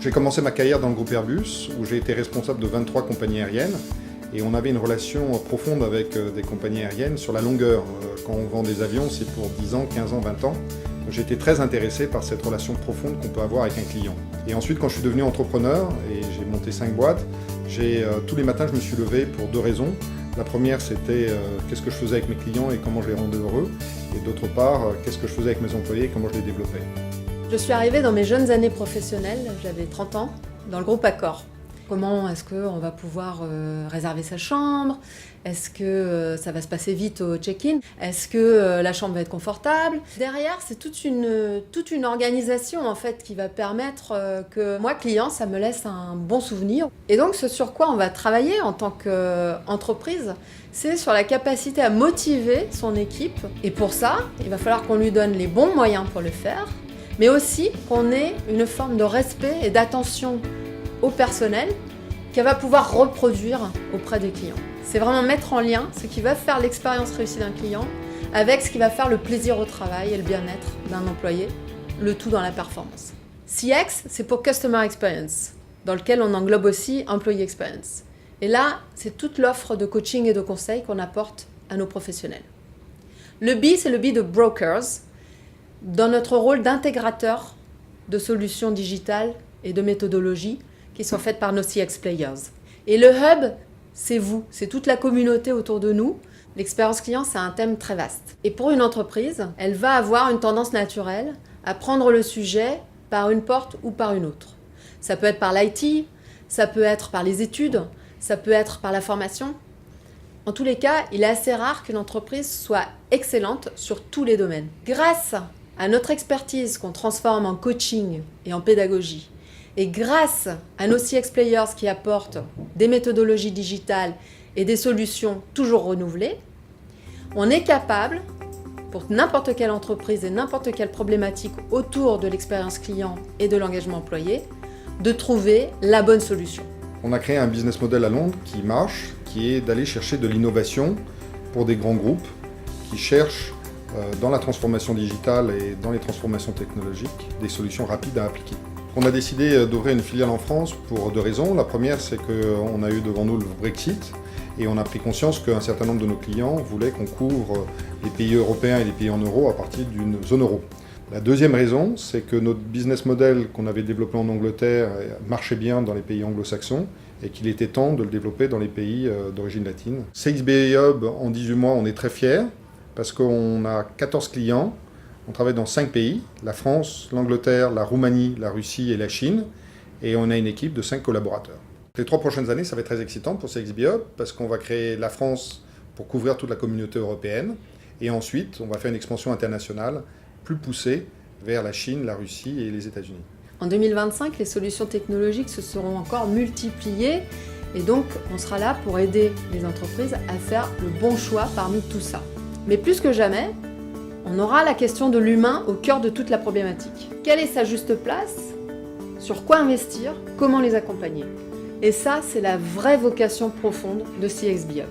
J'ai commencé ma carrière dans le groupe Airbus, où j'ai été responsable de 23 compagnies aériennes. Et on avait une relation profonde avec des compagnies aériennes sur la longueur. Quand on vend des avions, c'est pour 10 ans, 15 ans, 20 ans. J'étais très intéressé par cette relation profonde qu'on peut avoir avec un client. Et ensuite, quand je suis devenu entrepreneur, et j'ai monté 5 boîtes, tous les matins, je me suis levé pour 2 raisons. La première, c'était qu'est-ce que je faisais avec mes clients et comment je les rendais heureux. Et d'autre part, qu'est-ce que je faisais avec mes employés et comment je les développais. Je suis arrivée dans mes jeunes années professionnelles, j'avais 30 ans, dans le groupe Accor. Comment est-ce qu'on va pouvoir réserver sa chambre? Est-ce que ça va se passer vite au check-in? Est-ce que la chambre va être confortable? Derrière, c'est toute une organisation en fait qui va permettre que moi, client, ça me laisse un bon souvenir. Et donc, ce sur quoi on va travailler en tant qu'entreprise, c'est sur la capacité à motiver son équipe. Et pour ça, il va falloir qu'on lui donne les bons moyens pour le faire, mais aussi qu'on ait une forme de respect et d'attention au personnel qu'elle va pouvoir reproduire auprès des clients. C'est vraiment mettre en lien ce qui va faire l'expérience réussie d'un client avec ce qui va faire le plaisir au travail et le bien-être d'un employé, le tout dans la performance. CX, c'est pour Customer Experience, dans lequel on englobe aussi Employee Experience. Et là, c'est toute l'offre de coaching et de conseils qu'on apporte à nos professionnels. Le B, c'est le B de Brokers, dans notre rôle d'intégrateur de solutions digitales et de méthodologies qui sont faites par nos CX Players. Et le hub, c'est vous, c'est toute la communauté autour de nous. L'expérience client, c'est un thème très vaste. Et pour une entreprise, elle va avoir une tendance naturelle à prendre le sujet par une porte ou par une autre. Ça peut être par l'IT, ça peut être par les études, ça peut être par la formation. En tous les cas, il est assez rare qu'une entreprise soit excellente sur tous les domaines. Grâce à notre expertise qu'on transforme en coaching et en pédagogie, et grâce à nos CX Players qui apportent des méthodologies digitales et des solutions toujours renouvelées, on est capable, pour n'importe quelle entreprise et n'importe quelle problématique autour de l'expérience client et de l'engagement employé, de trouver la bonne solution. On a créé un business model à Londres qui marche, qui est d'aller chercher de l'innovation pour des grands groupes qui cherchent dans la transformation digitale et dans les transformations technologiques des solutions rapides à appliquer. On a décidé d'ouvrir une filiale en France pour 2 raisons. La première, c'est qu'on a eu devant nous le Brexit et on a pris conscience qu'un certain nombre de nos clients voulaient qu'on couvre les pays européens et les pays en euro à partir d'une zone euro. La deuxième raison, c'est que notre business model qu'on avait développé en Angleterre marchait bien dans les pays anglo-saxons et qu'il était temps de le développer dans les pays d'origine latine. CXBA Hub, en 18 mois, on est très fiers parce qu'on a 14 clients. On travaille dans 5 pays, la France, l'Angleterre, la Roumanie, la Russie et la Chine. Et on a une équipe de 5 collaborateurs. Les 3 prochaines années, ça va être très excitant pour CXB Hub parce qu'on va créer la France pour couvrir toute la communauté européenne. Et ensuite, on va faire une expansion internationale plus poussée vers la Chine, la Russie et les États-Unis. En 2025, les solutions technologiques se seront encore multipliées. Et donc, on sera là pour aider les entreprises à faire le bon choix parmi tout ça. Mais plus que jamais, on aura la question de l'humain au cœur de toute la problématique. Quelle est sa juste place? Sur quoi investir? Comment les accompagner? Et ça, c'est la vraie vocation profonde de CXB Hub.